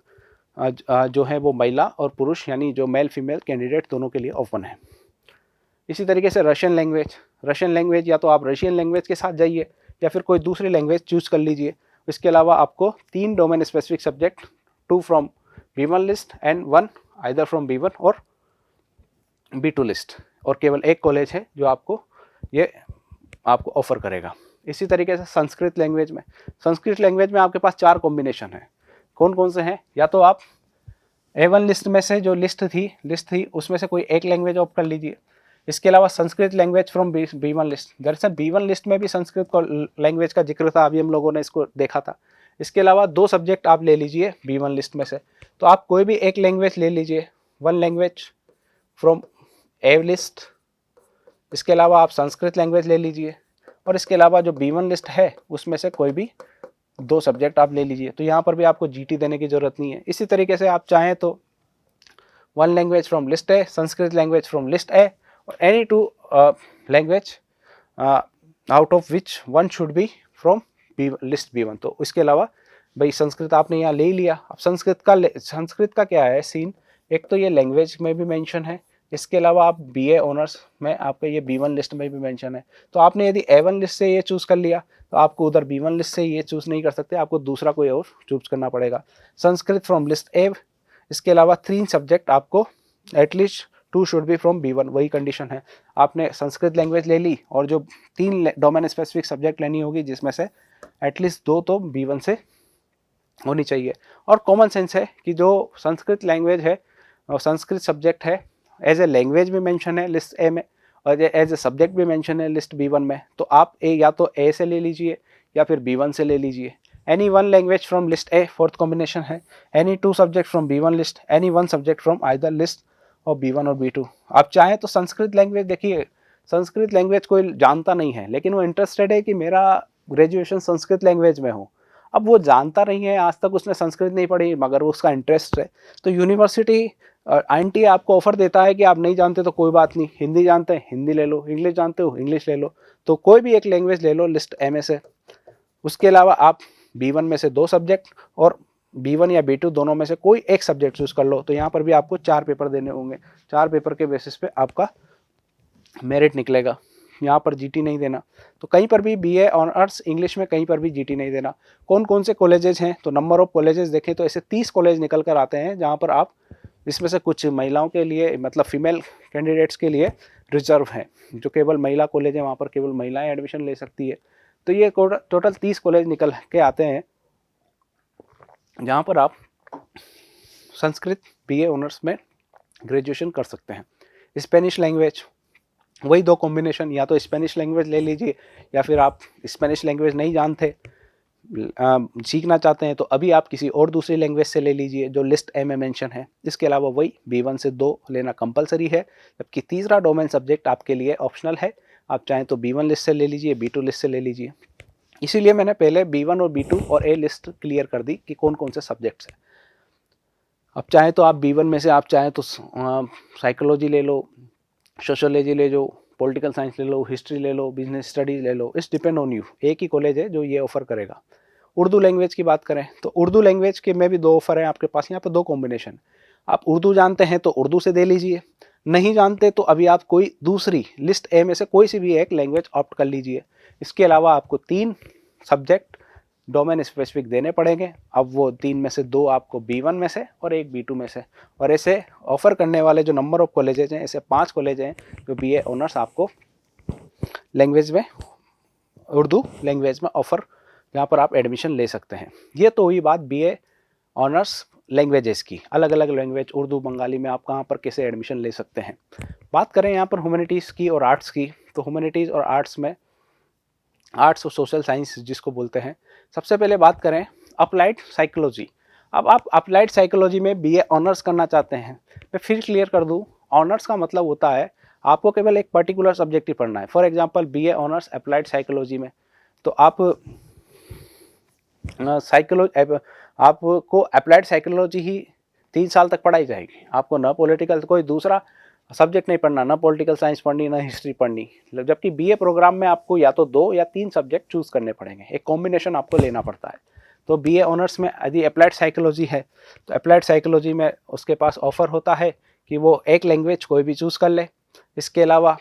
जो है वो महिला और पुरुष, यानी जो मेल फीमेल कैंडिडेट दोनों के लिए ओपन है। इसी तरीके से रशियन लैंग्वेज या तो आप रशियन लैंग्वेज के साथ जाइए या फिर कोई दूसरी लैंग्वेज चूज़ कर लीजिए। इसके अलावा आपको 3 domain specific subject, 2 from B1 list and 1 either from B1 और B2 लिस्ट, और केवल एक कॉलेज है जो आपको ऑफर करेगा। इसी तरीके से संस्कृत लैंग्वेज में आपके पास 4 कॉम्बिनेशन है। कौन कौन से हैं, या तो आप A1 लिस्ट में से जो लिस्ट थी उसमें से कोई एक लैंग्वेज ऑप्ट कर लीजिए। इसके अलावा Sanskrit language from B1 list, दरअसल B1 लिस्ट में भी संस्कृत लैंग्वेज का जिक्र था, अभी हम लोगों ने इसको देखा था। इसके अलावा 2 सब्जेक्ट आप ले लीजिए B1 लिस्ट में से, तो आप कोई भी एक लैंग्वेज ले लीजिए, 1 लैंग्वेज फ्रॉम A लिस्ट। इसके अलावा आप संस्कृत लैंग्वेज ले लीजिए, और इसके अलावा जो B1 लिस्ट है उसमें से कोई भी 2 सब्जेक्ट आप ले लीजिए, तो यहाँ पर भी आपको GT देने की ज़रूरत नहीं है। इसी तरीके से आप चाहें तो 1 language from list A, Sanskrit language from list A, और any 2 language out of which 1 should be from list B1। तो इसके अलावा भाई संस्कृत आपने यहाँ ले लिया। अब संस्कृत का क्या है सीन, एक तो ये लैंग्वेज में भी मेंशन है, इसके अलावा आप बीए ऑनर्स में आपका ये B1 लिस्ट में भी मेंशन है। तो आपने यदि A1 लिस्ट से ये चूज़ कर लिया तो आपको उधर B1 लिस्ट से ये चूज़ नहीं कर सकते, आपको दूसरा कोई और चूज़ करना पड़ेगा। संस्कृत फ्रॉम लिस्ट ए, इसके अलावा 3 सब्जेक्ट आपको at least 2 should be from B1, वही कंडीशन है। आपने संस्कृत लैंग्वेज ले ली और जो 3 डोमेन स्पेसिफिक सब्जेक्ट लेनी होगी जिसमें से एटलीस्ट 2 तो B1 से होनी चाहिए। और कॉमन सेंस है कि जो संस्कृत लैंग्वेज है और संस्कृत सब्जेक्ट है एज ए लैंग्वेज भी मेंशन है लिस्ट ए में और एज ए सब्जेक्ट भी मेंशन है लिस्ट B1 में, तो आप या तो ए से ले लीजिए या फिर B1 से ले लीजिए। Any one language from list A, fourth combination है। Any 2 subject from B1 list, any 1 subject from either list और B1 और B2। आप चाहें तो संस्कृत लैंग्वेज देखिए, संस्कृत लैंग्वेज कोई जानता नहीं है लेकिन वो इंटरेस्टेड है कि मेरा ग्रेजुएशन संस्कृत लैंग्वेज में हो। अब वो जानता नहीं है, आज तक उसने संस्कृत नहीं पढ़ी, मगर उसका इंटरेस्ट है, तो यूनिवर्सिटी INTA आपको ऑफर देता है कि आप नहीं जानते तो कोई बात नहीं, हिंदी जानते हैं हिंदी ले लो, इंग्लिश जानते हो इंग्लिश ले लो, तो कोई भी एक लैंग्वेज ले लो लिस्ट ए में से। उसके अलावा आप B1 में से 2 सब्जेक्ट और B1 या B2 दोनों में से कोई एक सब्जेक्ट चूज कर लो, तो यहाँ पर भी आपको 4 पेपर देने होंगे। 4 पेपर के बेसिस पे आपका मेरिट निकलेगा, यहाँ पर GT नहीं देना। तो कहीं पर भी BA ऑनर्स इंग्लिश में कहीं पर भी GT नहीं देना। कौन कौन से कॉलेजेस हैं, तो नंबर ऑफ कॉलेजेस देखें तो ऐसे 30 कॉलेज निकल कर आते हैं जहाँ पर आप, इसमें से कुछ महिलाओं के लिए मतलब फीमेल कैंडिडेट्स के लिए रिजर्व है, जो केवल महिला कॉलेज है वहाँ पर केवल महिलाएं एडमिशन ले सकती है। तो ये टोटल 30 कॉलेज निकल के आते हैं जहाँ पर आप संस्कृत BA ऑनर्स में ग्रेजुएशन कर सकते हैं। स्पेनिश लैंग्वेज, वही 2 कॉम्बिनेशन, या तो स्पेनिश लैंग्वेज ले लीजिए या फिर आप स्पेनिश लैंग्वेज नहीं जानते, सीखना चाहते हैं तो अभी आप किसी और दूसरी लैंग्वेज से ले लीजिए जो लिस्ट ए में मेंशन है। इसके अलावा वही B1 से 2 लेना कंपलसरी है, जबकि तीसरा डोमेन सब्जेक्ट आपके लिए ऑप्शनल है। आप चाहें तो B1 लिस्ट से ले लीजिए, B2 लिस्ट से ले लीजिए। इसीलिए मैंने पहले B1 और B2 और A लिस्ट क्लियर कर दी कि कौन कौन से सब्जेक्ट्स हैं। अब चाहे तो आप B1 में से आप चाहें तो साइकोलॉजी ले लो, सोशोलॉजी ले लो, पॉलिटिकल साइंस ले लो, हिस्ट्री ले लो, बिजनेस स्टडीज ले लो, इट्स डिपेंड ऑन यू। एक ही कॉलेज है जो ये ऑफर करेगा। उर्दू लैंग्वेज की बात करें तो उर्दू लैंग्वेज के में भी 2 ऑफर हैं आपके पास, यहाँ पे 2 कॉम्बिनेशन। आप उर्दू जानते हैं तो उर्दू से दे लीजिए, नहीं जानते तो अभी आप कोई दूसरी लिस्ट ए में से कोई सी भी एक लैंग्वेज ऑप्ट कर लीजिए। इसके अलावा आपको 3 सब्जेक्ट डोमेन स्पेसिफिक देने पड़ेंगे। अब वो 3 में से 2 आपको B1 में से और एक B2 में से, और ऐसे ऑफर करने वाले जो नंबर ऑफ कॉलेजेज हैं, ऐसे 5 कॉलेज हैं जो BA ऑनर्स आपको लैंग्वेज में, उर्दू लैंग्वेज में ऑफर, जहाँ पर आप एडमिशन ले सकते हैं। ये तो हुई बात BA ऑनर्स लैंग्वेजेस की, अलग अलग लैंग्वेज उर्दू बंगाली में आप कहाँ पर कैसे एडमिशन ले सकते हैं। बात करें यहाँ पर ह्यूमैनिटीज़ की और आर्ट्स की, तो ह्यूमैनिटीज़ और आर्ट्स में, आर्ट्स और सोशल साइंस जिसको बोलते हैं, सबसे पहले बात करें अप्लाइड साइकोलॉजी। अब आप अप्लाइड साइकोलॉजी में BA ऑनर्स करना चाहते हैं, मैं फिर क्लियर कर दूं, ऑनर्स का मतलब होता है आपको केवल एक पर्टिकुलर सब्जेक्ट ही पढ़ना है। For example BA honours applied psychology में, तो आपको अप्लाइड साइकोलॉजी ही 3 साल तक पढ़ाई जाएगी, आपको ना पॉलिटिकल कोई दूसरा सब्जेक्ट नहीं पढ़ना, ना पॉलिटिकल साइंस पढ़नी ना हिस्ट्री पढ़नी। जबकि BA प्रोग्राम में आपको या तो 2 या 3 सब्जेक्ट चूज करने पड़ेंगे, एक कॉम्बिनेशन आपको लेना पड़ता है। तो BA ऑनर्स में यदि अप्लाइड साइकोलॉजी है तो अप्लाइड साइकोलॉजी में उसके पास ऑफर होता है कि वो एक लैंग्वेज कोई भी चूज कर ले। इसके अलावा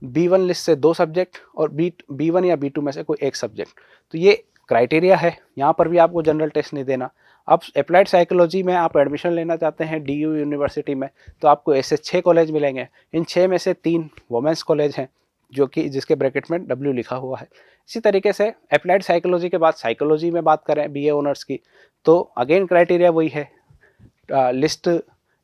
B1 लिस्ट से 2 सब्जेक्ट और B1 या B2 में से कोई एक सब्जेक्ट, तो ये क्राइटेरिया है। यहाँ पर भी आपको जनरल टेस्ट नहीं देना। अब अप्लाइड साइकोलॉजी में आप एडमिशन लेना चाहते हैं DU यूनिवर्सिटी में, तो आपको ऐसे 6 कॉलेज मिलेंगे। इन 6 में से 3 वुमेंस कॉलेज हैं जो कि जिसके ब्रैकेट में W लिखा हुआ है। इसी तरीके से अप्लाइड साइकोलॉजी के बाद साइकोलॉजी में बात करें BA ऑनर्स की, तो अगेन क्राइटेरिया वही है, लिस्ट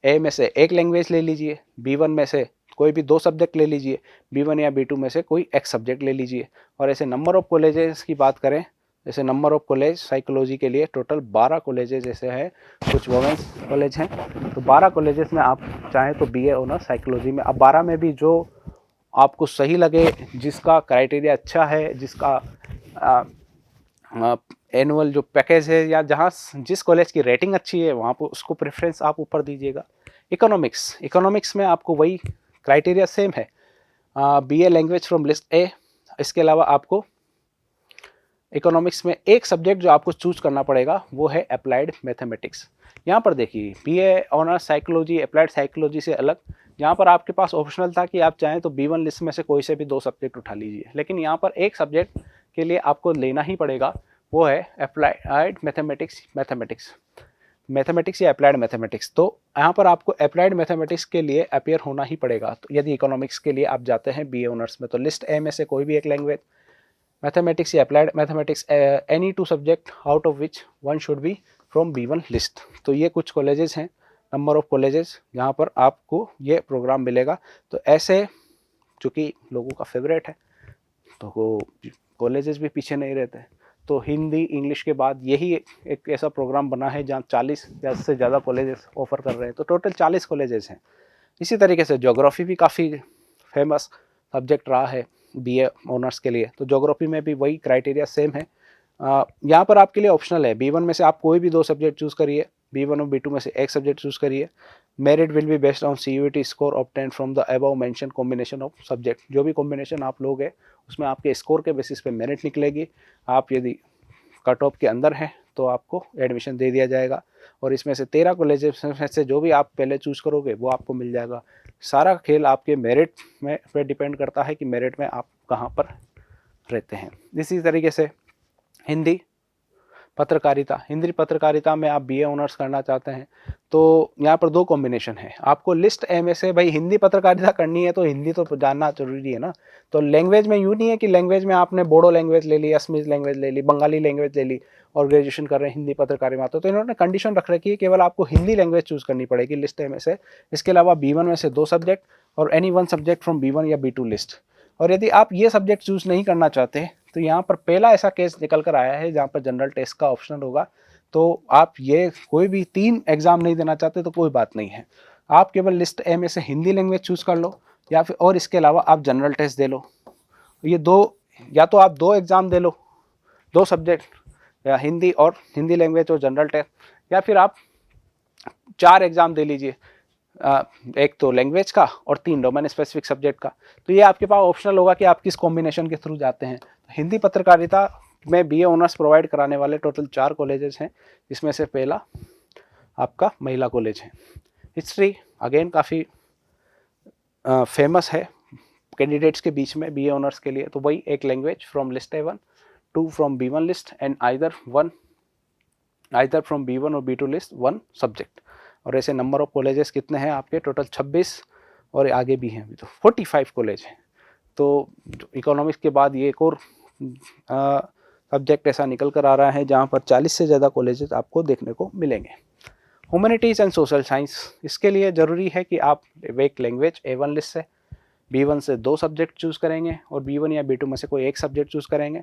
ए में से एक लैंग्वेज ले लीजिए, B1 में से कोई भी 2 सब्जेक्ट ले लीजिए, B1 या B2 में से कोई एक सब्जेक्ट ले लीजिए। और ऐसे नंबर ऑफ कॉलेजेस की बात करें, जैसे नंबर ऑफ कॉलेज साइकोलॉजी के लिए टोटल 12 कॉलेजेस जैसे है, कुछ वुमेंस कॉलेज हैं, तो 12 कॉलेजेस में आप चाहें तो BA ऑनर्स साइकोलॉजी में, अब 12 में भी जो आपको सही लगे, जिसका क्राइटेरिया अच्छा है, जिसका एनुअल जो पैकेज है या जहाँ जिस कॉलेज की रेटिंग अच्छी है वहाँ पर उसको प्रेफरेंस आप ऊपर दीजिएगा। इकोनॉमिक्स में आपको वही क्राइटेरिया सेम है, BA लैंग्वेज फ्रॉम लिस्ट ए। इसके अलावा आपको इकोनॉमिक्स में एक सब्जेक्ट जो आपको चूज करना पड़ेगा वो है अप्लाइड मैथमेटिक्स। यहाँ पर देखिए BA honours psychology applied psychology से अलग, यहाँ पर आपके पास ऑप्शनल था कि आप चाहें तो B1 लिस्ट में से कोई से भी 2 सब्जेक्ट उठा लीजिए, लेकिन यहाँ पर एक सब्जेक्ट के लिए आपको लेना ही पड़ेगा, वो है अप्लाइड मैथमेटिक्स या अप्लाइड मैथमेटिक्स। तो यहाँ पर आपको अप्लाइड मैथमेटिक्स के लिए अपियर होना ही पड़ेगा। तो यदि इकोनॉमिक्स के लिए आप जाते हैं बीए ऑनर्स में, तो लिस्ट ए में से कोई भी एक लैंग्वेज, मैथमेटिक्स या applied mathematics, any 2 subject out of which one should be from B1 list. तो ये कुछ कॉलेजेस हैं, नंबर ऑफ कॉलेजेस जहाँ पर आपको ये प्रोग्राम मिलेगा। तो ऐसे चूँकि लोगों का फेवरेट है तो कॉलेजेस भी पीछे नहीं रहते। तो हिंदी इंग्लिश के बाद यही एक ऐसा प्रोग्राम बना है जहाँ 40 या से ज़्यादा कॉलेजेस ऑफर कर रहे हैं। तो टोटल 40 कॉलेजेस हैं। इसी तरीके से ज्योग्राफी भी काफ़ी फेमस सब्जेक्ट रहा है बीए ऑनर्स के लिए। तो ज्योग्राफी में भी वही क्राइटेरिया सेम है। यहाँ पर आपके लिए ऑप्शनल है, B1 में से आप कोई भी 2 सब्जेक्ट चूज़ करिए, B1 और B2 में से एक सब्जेक्ट चूज़ करिए। Merit will be based on CUET score obtained from the above mention combination of subject. जो भी कॉम्बिनेशन आप लोगे उसमें आपके स्कोर के बेसिस पे मेरिट निकलेगी। आप यदि कट ऑफ के अंदर है तो आपको एडमिशन दे दिया जाएगा, और इसमें से 13 कॉलेजेस में से जो भी आप पहले चूज़ करोगे वो आपको मिल जाएगा। सारा खेल आपके मेरिट में पे डिपेंड करता है कि मेरिट में आप कहाँ पर रहते हैं। इसी तरीके से हिंदी पत्रकारिता में आप बीए ऑनर्स करना चाहते हैं तो यहाँ पर 2 कॉम्बिनेशन है। आपको लिस्ट ए में से भाई हिंदी पत्रकारिता करनी है तो हिंदी तो जानना जरूरी है ना। तो लैंग्वेज में यूँ नहीं है कि लैंग्वेज में आपने बोडो लैंग्वेज ले ली, असमीज लैंग्वेज ले ली, बंगाली लैंग्वेज ले ली और ग्रेजुएशन कर रहे हैं हिंदी पत्रकारिता। तो इन्होंने कंडीशन रख रखी है केवल आपको हिंदी लैंग्वेज चूज़ करनी पड़ेगी लिस्ट ए में से। इसके अलावा B1 में से 2 सब्जेक्ट और एनी 1 सब्जेक्ट फ्रॉम B1 या B2 लिस्ट। और यदि आप ये सब्जेक्ट चूज़ नहीं करना चाहते तो यहाँ पर पहला ऐसा केस निकल कर आया है जहाँ पर जनरल टेस्ट का ऑप्शनल होगा। तो आप ये कोई भी 3 एग्जाम नहीं देना चाहते तो कोई बात नहीं है, आप केवल लिस्ट ए में से हिंदी लैंग्वेज चूज कर लो या फिर और इसके अलावा आप जनरल टेस्ट दे लो। ये 2 या तो आप 2 एग्जाम दे लो, 2 सब्जेक्ट या हिंदी और हिंदी लैंग्वेज और जनरल टेस्ट, या फिर आप 4 एग्जाम दे लीजिए, एक तो लैंग्वेज का और 3 डोमेन स्पेसिफिक सब्जेक्ट का। तो ये आपके पास ऑप्शनल होगा कि आप किस कॉम्बिनेशन के थ्रू जाते हैं। हिंदी पत्रकारिता में बीए ऑनर्स प्रोवाइड कराने वाले टोटल 4 कॉलेजेस हैं, जिसमें से पहला आपका महिला कॉलेज है। हिस्ट्री अगेन काफ़ी फेमस है कैंडिडेट्स के बीच में बीए ऑनर्स के लिए। तो वही एक language from list A1, 2 from B1 list and either from B1 और B2 लिस्ट 1 सब्जेक्ट। और ऐसे नंबर ऑफ कॉलेजेस कितने हैं आपके, टोटल 26 और आगे भी हैं अभी तो 45 कॉलेज हैं। तो इकोनॉमिक्स के बाद ये एक और सब्जेक्ट ऐसा निकल कर आ रहा है जहाँ पर 40 से ज़्यादा कॉलेजेस आपको देखने को मिलेंगे। ह्यूमैनिटीज़ एंड सोशल साइंस, इसके लिए ज़रूरी है कि आप एक लैंग्वेज A1 लिस्ट से B1 से 2 सब्जेक्ट चूज़ करेंगे और B1 या B2 में से कोई एक सब्जेक्ट चूज़ करेंगे।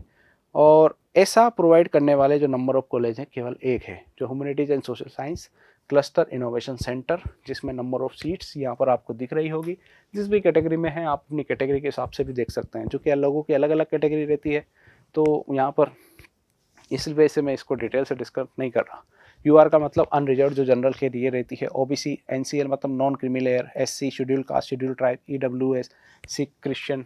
और ऐसा प्रोवाइड करने वाले जो नंबर ऑफ कॉलेज हैं केवल एक है, जो humanities and social science cluster innovation centre, जिसमें नंबर ऑफ सीट्स यहाँ पर आपको दिख रही होगी। जिस भी कैटेगरी में है आप अपनी कैटेगरी के हिसाब से भी देख सकते हैं, क्योंकि लोगों की अलग अलग कैटेगरी रहती है। तो यहाँ पर इस वजह से मैं इसको डिटेल से डिस्कस नहीं कर रहा। UR का मतलब अनरिजर्व जो जनरल के लिए रहती है, OBC NCL मतलब non creamy layer, SC schedule caste schedule tribe, EWS Sikh Christian,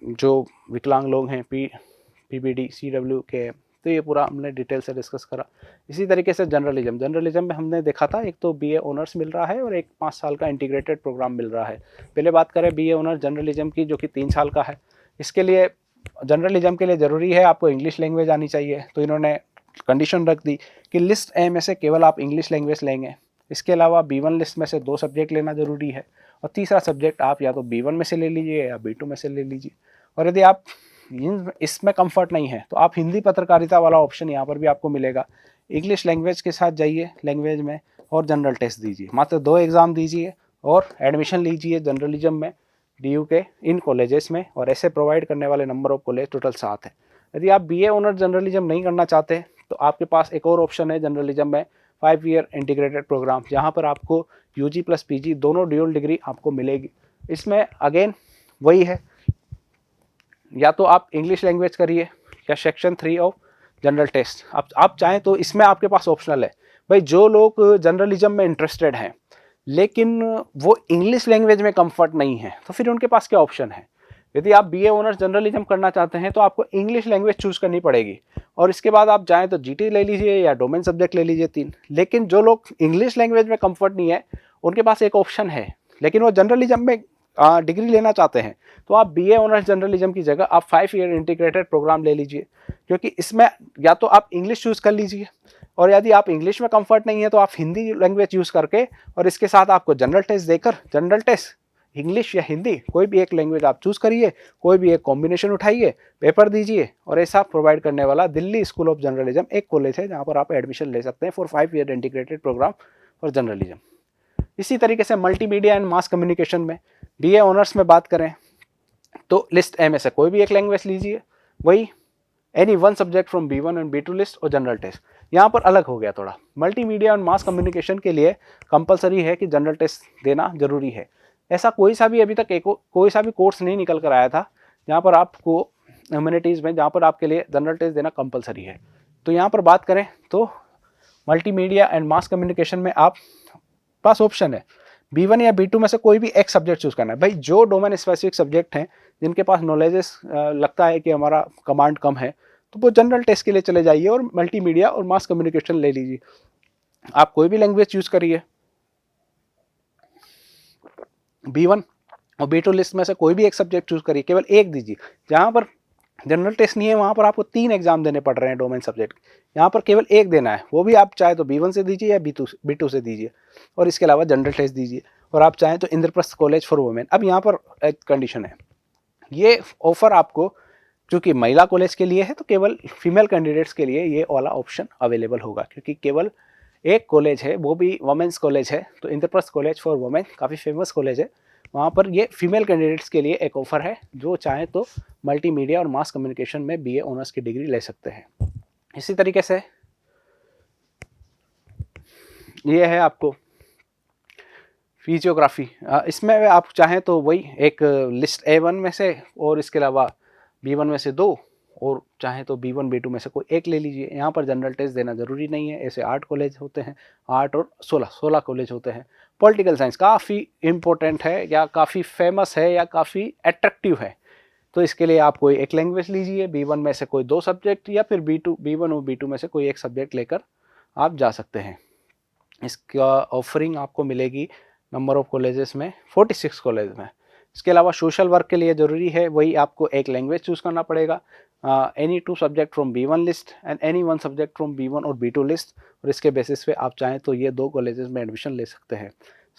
जो विकलांग लोग हैं PBD CW के। तो ये पूरा हमने डिटेल से डिस्कस करा। इसी तरीके से जर्नलिज्म में हमने देखा था एक तो बीए ऑनर्स मिल रहा है और एक 5 साल का इंटीग्रेटेड प्रोग्राम मिल रहा है। पहले बात करें बीए ऑनर्स जर्नलिज्म की, जो कि 3 साल का है। इसके लिए जर्नलिज्म के लिए ज़रूरी है आपको इंग्लिश लैंग्वेज आनी चाहिए। तो इन्होंने कंडीशन रख दी कि लिस्ट ए में से केवल आप इंग्लिश लैंग्वेज लेंगे। इसके अलावा B1 लिस्ट में से 2 सब्जेक्ट लेना ज़रूरी है, और तीसरा सब्जेक्ट आप या तो B1 में से ले लीजिए या B2 में से ले लीजिए। और यदि आप इसमें कंफर्ट नहीं है तो आप हिंदी पत्रकारिता वाला ऑप्शन यहाँ पर भी आपको मिलेगा। इंग्लिश लैंग्वेज के साथ जाइए लैंग्वेज में और जनरल टेस्ट दीजिए, मात्र 2 एग्ज़ाम दीजिए और एडमिशन लीजिए जर्नलिज्म में DU के इन कॉलेजेस में। और ऐसे प्रोवाइड करने वाले नंबर ऑफ कॉलेज टोटल 7 है। यदि आप BA ऑनर जर्नलिज्म नहीं करना चाहते तो आपके पास एक और ऑप्शन है जर्नलिज्म में 5 ईयर इंटीग्रेटेड प्रोग्राम, जहाँ पर आपको UG प्लस PG दोनों ड्यूल डिग्री आपको मिलेगी। इसमें अगेन वही है, या तो आप इंग्लिश लैंग्वेज करिए या सेक्शन 3 ऑफ जनरल टेस्ट। आप चाहें तो इसमें आपके पास ऑप्शनल है। भाई जो लोग जर्नलिज्म में इंटरेस्टेड हैं लेकिन वो इंग्लिश लैंग्वेज में कंफर्ट नहीं है, तो फिर उनके पास क्या ऑप्शन है, यदि आप बीए ऑनर्स जर्नलिज्म करना चाहते हैं तो आपको इंग्लिश लैंग्वेज चूज करनी पड़ेगी, और इसके बाद आप चाहें तो जीटी ले लीजिए या डोमेन सब्जेक्ट ले लीजिए 3। लेकिन जो लोग इंग्लिश लैंग्वेज में कंफर्ट नहीं है उनके पास एक ऑप्शन है, लेकिन वो जर्नलिज्म में डिग्री लेना चाहते हैं, तो आप बीए ऑनर्स जर्नलिज्म की जगह आप 5 ईयर इंटीग्रेटेड प्रोग्राम ले लीजिए, क्योंकि इसमें या तो आप इंग्लिश चूज कर लीजिए, और यदि आप इंग्लिश में कंफर्ट नहीं है तो आप हिंदी लैंग्वेज यूज करके, और इसके साथ आपको जनरल टेस्ट देकर, जनरल टेस्ट इंग्लिश या हिंदी कोई भी एक लैंग्वेज आप चूज करिए, कोई भी एक कॉम्बिनेशन उठाइए, पेपर दीजिए, और ऐसा प्रोवाइड करने वाला दिल्ली स्कूल ऑफ जर्नलिज्म एक कॉलेज है जहां पर आप एडमिशन ले सकते हैं for 5 year integrated programme for journalism. इसी तरीके से मल्टीमीडिया एंड मास कम्युनिकेशन में बीए ऑनर्स में बात करें तो लिस्ट ए में से कोई भी एक लैंग्वेज लीजिए, वही any one subject from B1 and B2 list और जनरल टेस्ट। यहाँ पर अलग हो गया थोड़ा, मल्टीमीडिया और मास कम्युनिकेशन के लिए कंपलसरी है कि जनरल टेस्ट देना जरूरी है। ऐसा कोई सा भी अभी तक कोई सा भी कोर्स नहीं निकल कर आया था जहाँ पर आपको ह्यूमैनिटीज़ में जहाँ पर आपके लिए जनरल टेस्ट देना कंपलसरी है। तो यहाँ पर बात करें तो मल्टीमीडिया एंड मास कम्युनिकेशन में आप पास ऑप्शन है B1 या B2 में से कोई भी एक सब्जेक्ट चूज करना है। भाई जो डोमेन स्पेसिफिक सब्जेक्ट हैं जिनके पास नॉलेजेस लगता है कि हमारा कमांड कम है, तो वो जनरल टेस्ट के लिए चले जाइए और मल्टीमीडिया और मास कम्युनिकेशन ले लीजिए। आप कोई भी लैंग्वेज चूज करिए, B1 और B2 लिस्ट में से कोई भी एक सब्जेक्ट चूज करिए, केवल एक दीजिए। जहाँ पर जनरल टेस्ट नहीं है वहाँ पर आपको 3 एग्जाम देने पड़ रहे हैं डोमेन सब्जेक्ट, यहाँ पर केवल एक देना है, वो भी आप चाहे तो B1 से दीजिए या B2 से दीजिए, और इसके अलावा जनरल टेस्ट दीजिए। और आप चाहें तो इंद्रप्रस्थ कॉलेज फॉर वुमेन। अब यहाँ पर एक कंडीशन है, ये ऑफर आपको क्योंकि महिला कॉलेज के लिए है तो केवल फीमेल कैंडिडेट्स के लिए ये वाला ऑप्शन अवेलेबल होगा, क्योंकि केवल एक कॉलेज है वो भी वुमेन्स कॉलेज है, तो इंद्रप्रस्थ कॉलेज फॉर वुमेन काफ़ी फेमस कॉलेज है, वहाँ पर ये फीमेल कैंडिडेट्स के लिए एक ऑफर है, जो चाहे तो मल्टीमीडिया और मास कम्युनिकेशन में बीए ऑनर्स की डिग्री ले सकते हैं। इसी तरीके से ये है आपको फिजियोग्राफी, इसमें आप चाहें तो वही एक लिस्ट A1 में से और इसके अलावा B1 में से 2, और चाहें तो B1 B2 में से कोई एक ले लीजिए। यहाँ पर जनरल टेस्ट देना जरूरी नहीं है, ऐसे 8 कॉलेज होते हैं, 8 और 16 कॉलेज होते हैं। पॉलिटिकल साइंस काफ़ी इम्पोर्टेंट है या काफ़ी फेमस है या काफ़ी अट्रैक्टिव है, तो इसके लिए आप कोई एक लैंग्वेज लीजिए, B1 में से कोई 2 सब्जेक्ट या फिर B1 और B2 में से कोई एक सब्जेक्ट लेकर आप जा सकते हैं। इसका ऑफरिंग आपको मिलेगी नंबर ऑफ कॉलेजेस में 46 कॉलेज में। इसके अलावा सोशल वर्क के लिए ज़रूरी है वही आपको एक लैंग्वेज चूज़ करना पड़ेगा, any 2 subject from B1 list and any 1 subject from B1 और B2 लिस्ट, और इसके बेसिस पे आप चाहें तो ये 2 कॉलेजेस में एडमिशन ले सकते हैं।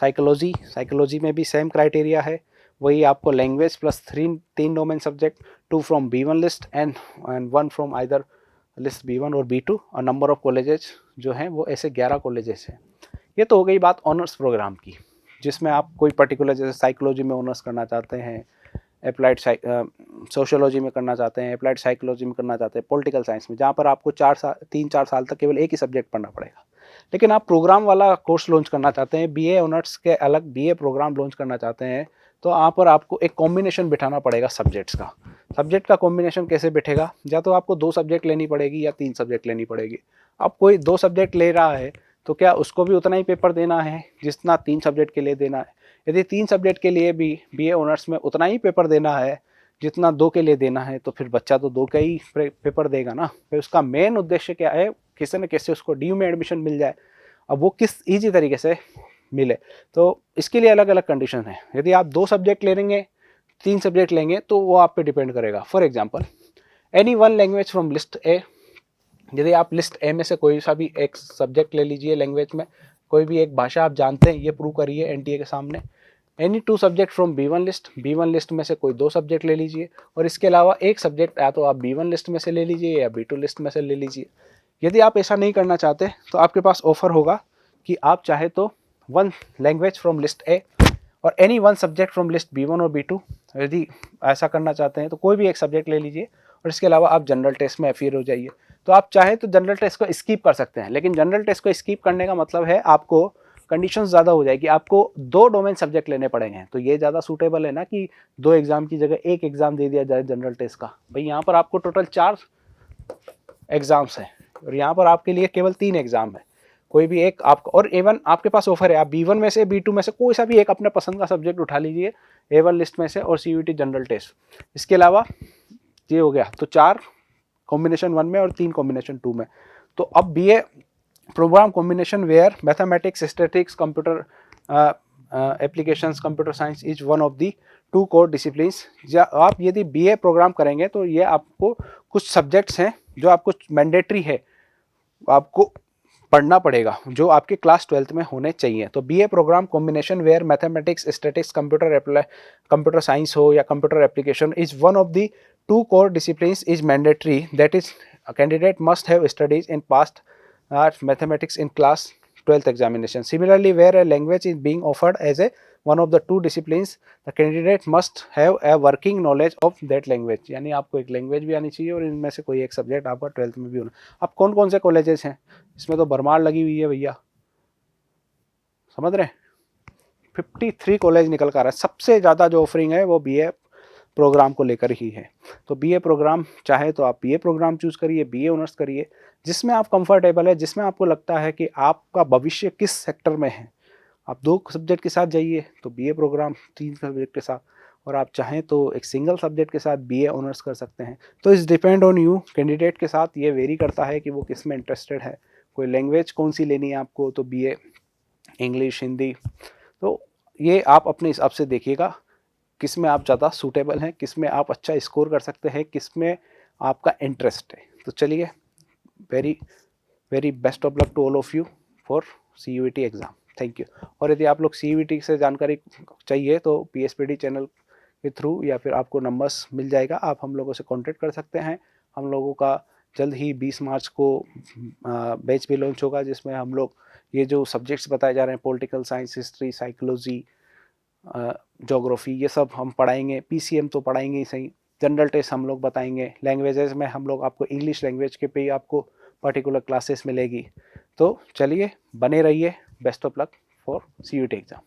साइकोलॉजी में भी सेम क्राइटेरिया है, वही आपको language plus 3 domain subject, 2 from B1 list and 1 from either list B1 और B2, और नंबर ऑफ कॉलेजेस जो हैं वो ऐसे 11 कॉलेजेस हैं। ये तो हो गई बात ऑनर्स प्रोग्राम की, जिसमें आप कोई पर्टिकुलर जैसे साइकोलॉजी में ऑनर्स करना चाहते हैं, अप्लाइड सोशियोलॉजी में करना चाहते हैं, अप्लाइड साइकोलॉजी में करना चाहते हैं, पॉलिटिकल साइंस में, जहाँ पर आपको 3-4 साल तक केवल एक ही सब्जेक्ट पढ़ना पड़ेगा। लेकिन आप प्रोग्राम वाला कोर्स लॉन्च करना चाहते हैं, बीए ऑनर्स के अलग बीए प्रोग्राम लॉन्च करना चाहते हैं, तो यहाँ पर आपको एक कॉम्बिनेशन बिठाना पड़ेगा सब्जेक्ट्स का। सब्जेक्ट का कॉम्बिनेशन कैसे बिठेगा, या तो आपको 2 सब्जेक्ट लेनी पड़ेगी या 3 सब्जेक्ट लेनी पड़ेगी। अब कोई 2 सब्जेक्ट ले रहा है तो क्या उसको भी उतना ही पेपर देना है जितना 3 सब्जेक्ट के लिए देना है? यदि 3 सब्जेक्ट के लिए भी बीए ऑनर्स में उतना ही पेपर देना है जितना 2 के लिए देना है, तो फिर बच्चा तो 2 का ही पेपर देगा ना। फिर उसका मेन उद्देश्य क्या है, किसी न किसी उसको DU में एडमिशन मिल जाए। अब वो किस ईजी तरीके से मिले, तो इसके लिए अलग अलग कंडीशन है। यदि आप 2 सब्जेक्ट ले लेंगे, 3 सब्जेक्ट लेंगे, तो वो आप पे डिपेंड करेगा। For example any 1 language from list ए, यदि आप लिस्ट ए में से कोई सा भी एक सब्जेक्ट ले लीजिए, लैंग्वेज में कोई भी एक भाषा आप जानते हैं, ये प्रूव करिए NTA के सामने। Any 2 subject from B1 list में से कोई 2 सब्जेक्ट ले लीजिए, और इसके अलावा एक सब्जेक्ट या तो आप B1 लिस्ट में से ले लीजिए या B2 लिस्ट में से ले लीजिए। यदि आप ऐसा नहीं करना चाहते तो आपके पास ऑफर होगा कि आप चाहे तो 1 लैंग्वेज फ्रॉम लिस्ट ए और any 1 subject from list B1 और B2। यदि ऐसा करना चाहते हैं तो कोई भी एक सब्जेक्ट ले लीजिए, और इसके अलावा आप जनरल टेस्ट में अफियर हो जाइए। तो आप चाहे तो जनरल टेस्ट को स्किप कर सकते हैं, लेकिन जनरल टेस्ट को स्किप करने का मतलब है आपको कंडीशन ज़्यादा हो जाएगी, आपको 2 डोमेन सब्जेक्ट लेने पड़ेंगे। तो ये ज़्यादा सूटेबल है ना कि 2 एग्जाम की जगह 1 एग्जाम दे दिया जाए जनरल टेस्ट का। भाई यहाँ पर आपको टोटल 4 एग्जाम्स हैं और यहाँ पर आपके लिए केवल 3 एग्जाम है। कोई भी एक आपको, और A1 आपके पास ऑफर है, आप B1 में से B2 में से कोई सा भी एक अपने पसंद का सब्जेक्ट उठा लीजिए A1 लिस्ट में से, और CUET जनरल टेस्ट। इसके अलावा ये हो गया, तो 4 कॉम्बिनेशन 1 में और 3 कॉम्बिनेशन 2 में। तो अब BA programme combination where mathematics, statistics, computer applications, computer science is one of the 2 core disciplines. या आप यदि BA प्रोग्राम करेंगे तो ये आपको कुछ सब्जेक्ट्स हैं जो आपको मैंडेटरी है, आपको पढ़ना पड़ेगा, जो आपके क्लास 12th में होने चाहिए। तो BA programme combination where mathematics, statistics, computer science हो या computer application is one of the 2 core disciplines is mandatory, that is candidate must have studies in past mathematics in class 12th examination. Similarly, where a language is being offered as a one of the 2 disciplines, the candidate must have a working knowledge of that language. यानी आपको एक language भी आनी चाहिए और इनमें से कोई एक सब्जेक्ट आपका 12th में भी होना। अब कौन कौन से कॉलेजेस हैं इसमें, तो भरमार लगी हुई है भैया, समझ रहे हैं। 53 कॉलेज निकल कर आ रहा है। सबसे ज़्यादा जो ऑफरिंग है वो BA प्रोग्राम को लेकर ही है। तो BA प्रोग्राम चाहे तो आप BA प्रोग्राम चूज करिए, BA ऑनर्स करिए, जिसमें आप कंफर्टेबल है, जिसमें आपको लगता है कि आपका भविष्य किस सेक्टर में है। आप 2 सब्जेक्ट के साथ जाइए तो BA प्रोग्राम 3 सब्जेक्ट के साथ, और आप चाहें तो एक सिंगल सब्जेक्ट के साथ BA ऑनर्स कर सकते हैं। तो इस डिपेंड ऑन यू, कैंडिडेट के साथ ये वेरी करता है कि वो किस में इंटरेस्टेड है। कोई लैंग्वेज कौन सी लेनी है आपको, तो BA इंग्लिश, हिंदी, तो ये आप अपने हिसाब से देखिएगा किस में आप ज़्यादा सूटेबल हैं, किस में आप अच्छा स्कोर कर सकते हैं, किस में आपका इंटरेस्ट है। तो चलिए, very very best of luck to all of you for CUET exam. Thank you. और यदि आप लोग CUET से जानकारी चाहिए तो PSPD चैनल के थ्रू या फिर आपको नंबर्स मिल जाएगा, आप हम लोगों से कॉन्टेक्ट कर सकते हैं। हम लोगों का जल्द ही 20 मार्च को बैच भी लॉन्च होगा, जिसमें हम लोग ये जो सब्जेक्ट्स बताए जा रहे हैं, political science, history, psychology, geography, ये सब हम पढ़ाएंगे। PCM तो पढ़ाएंगे ही सही, जनरल टेस्ट हम लोग बताएंगे। लैंग्वेजेस में हम लोग आपको इंग्लिश लैंग्वेज के पे ही आपको पर्टिकुलर क्लासेस मिलेगी। तो चलिए, बने रहिए। Best of luck for CUET exam.